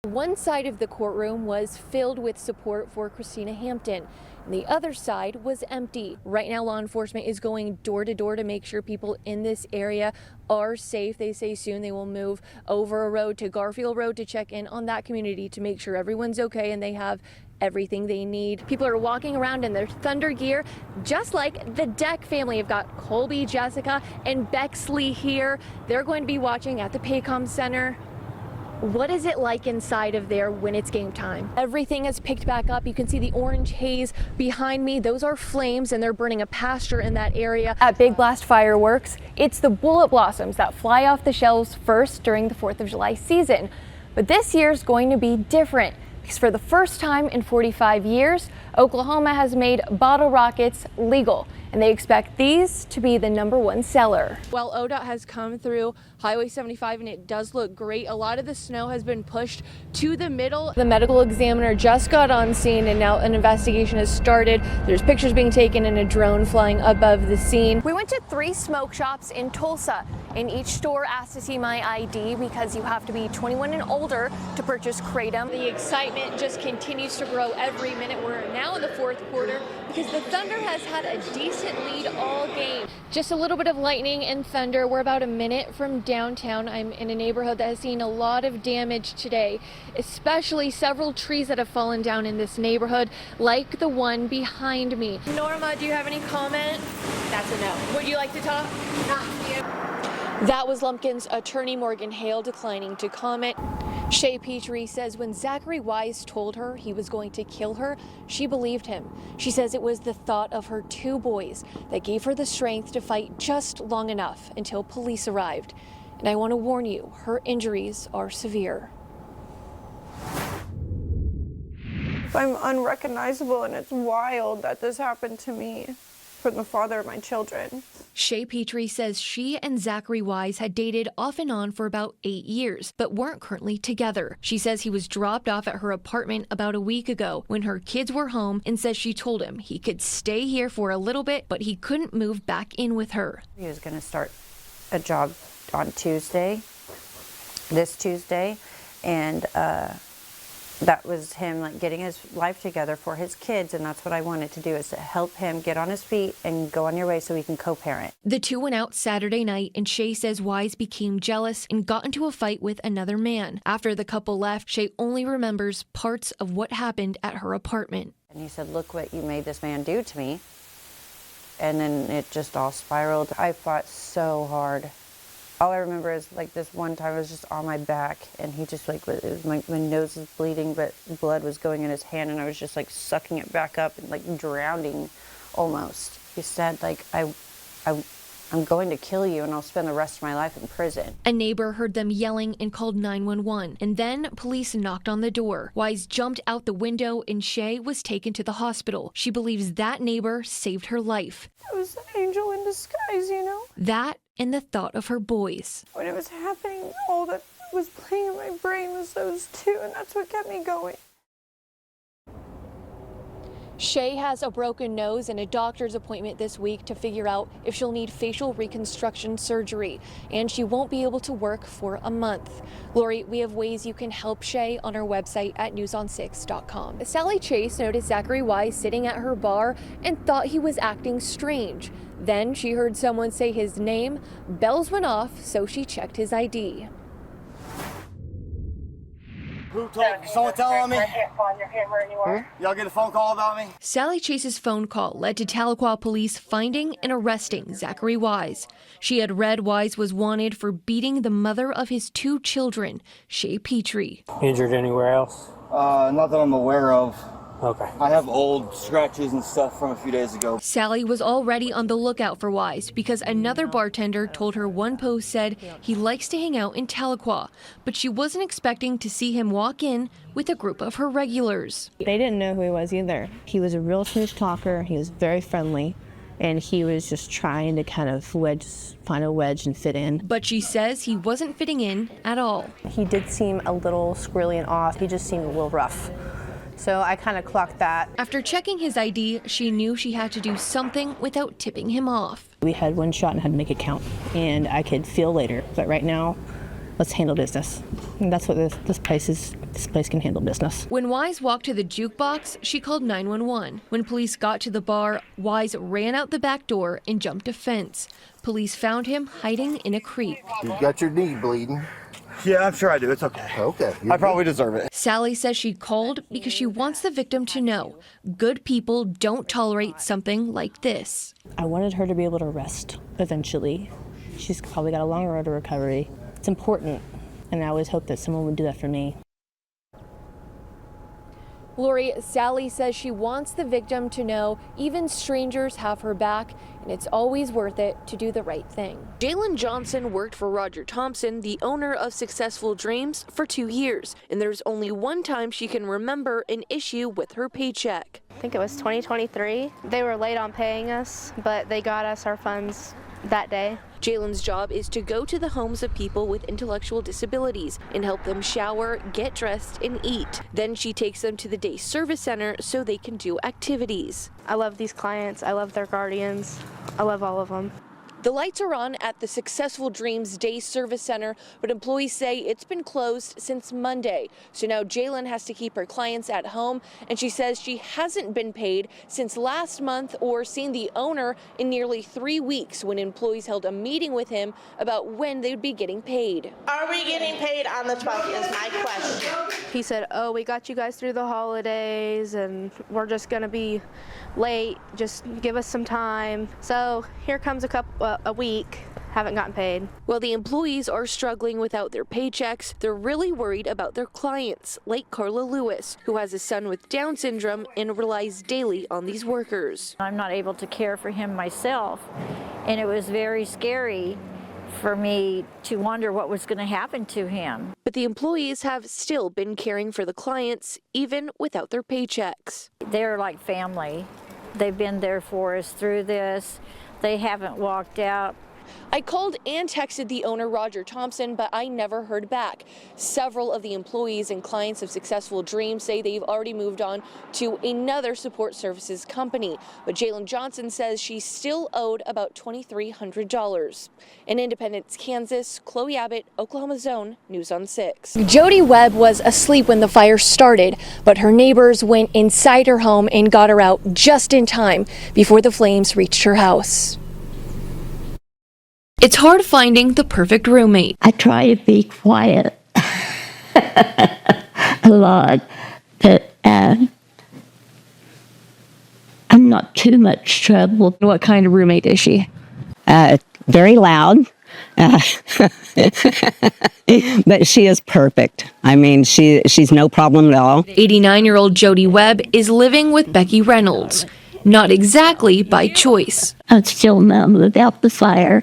One side of the courtroom was filled with support for Christina Hampton, and the other side was empty. Right now, law enforcement is going door to door to make sure people in this area are safe. They say soon they will move over a road to Garfield Road to check in on that community to make sure everyone's okay and they have everything they need. People are walking around in their Thunder gear, just like the Deck family. I've got Colby, Jessica, and Bexley here. They're going to be watching at the Paycom Center. What is it like inside of there when it's game time? Everything has picked back up. You can see the orange haze behind me. Those are flames, and they're burning a pasture in that area. At Big Blast Fireworks, it's the bullet blossoms that fly off the shelves first during the 4th of July season. But this year's going to be different, because for the first time in 45 years, Oklahoma has made bottle rockets legal, and they expect these to be the #1 seller. Well, ODOT has come through Highway 75 and it does look great. A lot of the snow has been pushed to the middle. The medical examiner just got on scene and now an investigation has started. There's pictures being taken and a drone flying above the scene. We went to 3 smoke shops in Tulsa, and each store asked to see my ID because you have to be 21 and older to purchase Kratom. The excitement just continues to grow every minute. We're now in the 4th quarter because the Thunder has had a decent lead all game. Just a little bit of lightning and thunder. We're about a minute from downtown. I'm in a neighborhood that has seen a lot of damage today, especially several trees that have fallen down in this neighborhood, like the one behind me. Norma, do you have any comment? That's a no. Would you like to talk? That was Lumpkin's attorney Morgan Hale declining to comment. Shay Petrie says when Zachary Wise told her he was going to kill her, she believed him. She says it was the thought of her 2 boys that gave her the strength to fight just long enough until police arrived. And I want to warn you, her injuries are severe. I'm unrecognizable, and it's wild that this happened to me from the father of my children. Shay Petrie says she and Zachary Wise had dated off and on for about 8 years, but weren't currently together. She says he was dropped off at her apartment about a week ago when her kids were home, and says she told him he could stay here for a little bit, but he couldn't move back in with her. He was going to start a job on Tuesday, this Tuesday, and that was him like getting his life together for his kids, and that's what I wanted to do, is to help him get on his feet and go on your way so he can co-parent. The 2 went out Saturday night, and Shay says Wise became jealous and got into a fight with another man. After the couple left, Shay only remembers parts of what happened at her apartment. And he said, "Look what you made this man do to me." And then it just all spiraled. I fought so hard. All I remember is like this one time I was just on my back, and he just like, my nose was bleeding, but blood was going in his hand, and I was just like sucking it back up and like drowning almost. He said like, I'm going to kill you and I'll spend the rest of my life in prison. A neighbor heard them yelling and called 911, and then police knocked on the door. Wise jumped out the window and Shay was taken to the hospital. She believes that neighbor saved her life. It was an angel in disguise, you know? That and the thought of her boys. When it was happening, all that was playing in my brain was those 2, and that's what kept me going. Shay has a broken nose and a doctor's appointment this week to figure out if she'll need facial reconstruction surgery, and she won't be able to work for a month. Lori, we have ways you can help Shay on our website at newson6.com. Sally Chase noticed Zachary Wise sitting at her bar and thought he was acting strange. Then she heard someone say his name, bells went off, so she checked his ID. Who told? Did someone tell on me? I can't find your hammer anywhere. Y'all get a phone call about me? Sally Chase's phone call led to Tahlequah police finding and arresting Zachary Wise. She had read Wise was wanted for beating the mother of his 2 children, Shay Petrie. Injured anywhere else? Not that I'm aware of. Okay. I have old scratches and stuff from a few days ago. Sally was already on the lookout for Wise because another bartender told her one post said he likes to hang out in Tahlequah, but she wasn't expecting to see him walk in with a group of her regulars. They didn't know who he was either. He was a real smooth talker. He was very friendly, and he was just trying to kind of find a wedge and fit in. But she says he wasn't fitting in at all. He did seem a little squirrely and off. He just seemed a little rough. So I kind of clocked that. After checking his ID, she knew she had to do something without tipping him off. We had one shot and had to make it count, and I could feel later. But right now, let's handle business. And that's what this place can handle business. When Wise walked to the jukebox, she called 911. When police got to the bar, Wise ran out the back door and jumped a fence. Police found him hiding in a creek. You've got your knee bleeding. Yeah, I'm sure I do. It's okay. Okay. I probably deserve it. Sally says she called because she wants the victim to know good people don't tolerate something like this. I wanted her to be able to rest eventually. She's probably got a long road to recovery. It's important, and I always hope that someone would do that for me. Lori, Sally says she wants the victim to know even strangers have her back, and it's always worth it to do the right thing. Jalen Johnson worked for Roger Thompson, the owner of Successful Dreams, for 2 years, and there's only one time she can remember an issue with her paycheck. I think it was 2023. They were late on paying us, but they got us our funds that day. Jalen's job is to go to the homes of people with intellectual disabilities and help them shower, get dressed, and eat. Then she takes them to the day service center so they can do activities. I love these clients. I love their guardians. I love all of them. The lights are on at the Successful Dreams Day Service Center, but employees say it's been closed since Monday. So now Jalen has to keep her clients at home, and she says she hasn't been paid since last month or seen the owner in nearly 3 weeks when employees held a meeting with him about when they would be getting paid. Are we getting paid on the 12th is my question. He said, oh, we got you guys through the holidays and we're just gonna be late. Just give us some time. So here comes a week. Haven't gotten paid. While the employees are struggling without their paychecks, they're really worried about their clients, like Carla Lewis, who has a son with Down syndrome and relies daily on these workers. I'm not able to care for him myself, and it was very scary for me to wonder what was going to happen to him. But the employees have still been caring for the clients, even without their paychecks. They're like family. They've been there for us through this. They haven't walked out. I called and texted the owner, Roger Thompson, but I never heard back. Several of the employees and clients of Successful Dreams say they've already moved on to another support services company. But Jalen Johnson says she's still owed about $2,300. In Independence, Kansas, Chloe Abbott, Oklahoma Zone, News on 6. Jody Webb was asleep when the fire started, but her neighbors went inside her home and got her out just in time before the flames reached her house. It's hard finding the perfect roommate. I try to be quiet a lot, but I'm not too much trouble. What kind of roommate is she? Very loud, but she is perfect. I mean, she's no problem at all. 89-year-old Jody Webb is living with Becky Reynolds. Not exactly by choice. I'm still numb without the fire.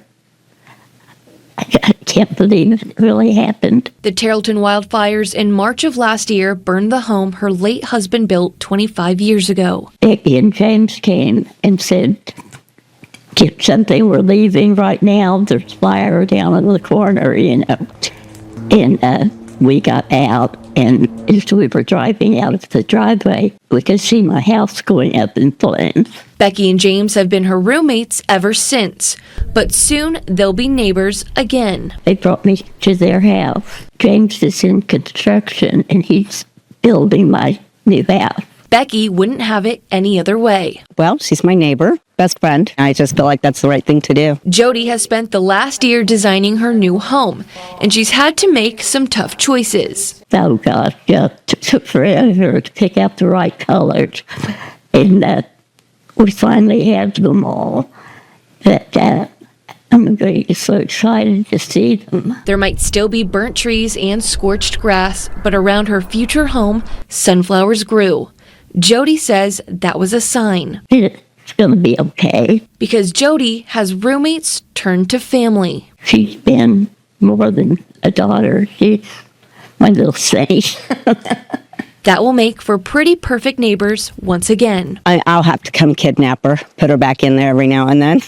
I can't believe it really happened. The Tarleton wildfires in March of last year burned the home her late husband built 25 years ago. Becky and James came and said, get something, we're leaving right now. There's fire down in the corner, you know. And we got out, and as we were driving out of the driveway, we could see my house going up in flames. Becky and James have been her roommates ever since, but soon they'll be neighbors again. They brought me to their house. James is in construction, and he's building my new house. Becky wouldn't have it any other way. Well, she's my neighbor, best friend. I just feel like that's the right thing to do. Jody has spent the last year designing her new home, and she's had to make some tough choices. Oh, gosh, yeah, it took forever to pick out the right colors. And we finally had them all. But I'm going to be so excited to see them. There might still be burnt trees and scorched grass, but around her future home, sunflowers grew. Jody says that was a sign. It's going to be okay. Because Jody has roommates turned to family. She's been more than a daughter. She's my little saint. That will make for pretty perfect neighbors once again. I'll have to come kidnap her, put her back in there every now and then.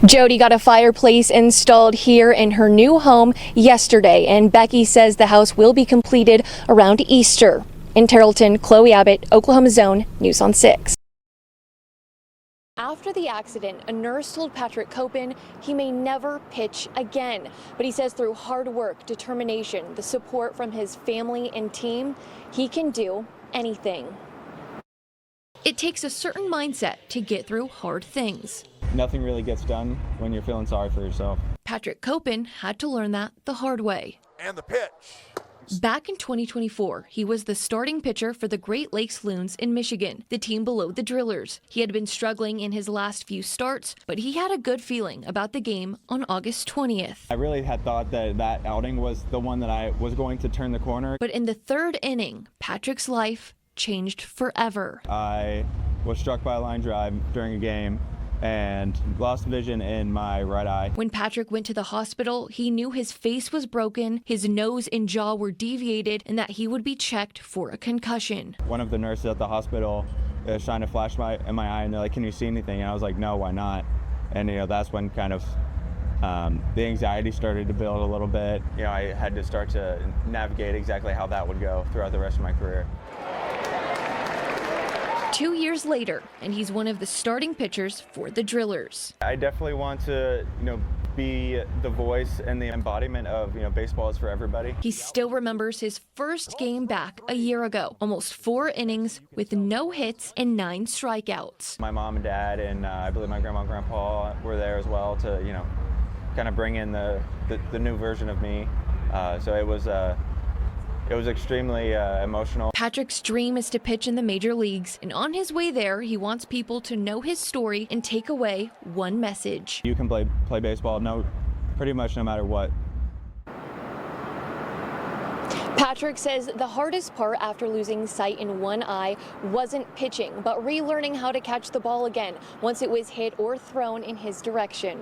Jody got a fireplace installed here in her new home yesterday, and Becky says the house will be completed around Easter. In Tarleton, Chloe Abbott, Oklahoma Zone, News on 6. after the accident, a nurse told Patrick Copen he may never pitch again. But he says through hard work, determination, the support from his family and team, he can do anything. It takes a certain mindset to get through hard things. Nothing really gets done when you're feeling sorry for yourself. Patrick Copen had to learn that the hard way. And the pitch. Back in 2024, he was the starting pitcher for the Great Lakes Loons in Michigan, the team below the Drillers. He had been struggling in his last few starts, but he had a good feeling about the game on August 20th. I really had thought that that outing was the one that I was going to turn the corner. But in the third inning, Patrick's life changed forever. I was struck by a line drive during a game and lost vision in my right eye. When Patrick went to the hospital, he knew his face was broken, his nose and jaw were deviated, and that he would be checked for a concussion. One of the nurses at the hospital shined a flashlight in my eye, and they're like, "Can you see anything?" And I was like, "No, why not?" And that's when kind of the anxiety started to build a little bit. I had to start to navigate exactly how that would go throughout the rest of my career. 2 years later, and he's one of the starting pitchers for the Drillers. I definitely want to, be the voice and the embodiment of, baseball is for everybody. He still remembers his first game back a year ago, almost 4 innings with no hits and 9 strikeouts. My mom and dad and I believe my grandma and grandpa were there as well to, kind of bring in the new version of me. So it was extremely emotional. Patrick's dream is to pitch in the major leagues, and on his way there, he wants people to know his story and take away one message. You can play baseball pretty much no matter what. Patrick says the hardest part after losing sight in one eye wasn't pitching, but relearning how to catch the ball again once it was hit or thrown in his direction.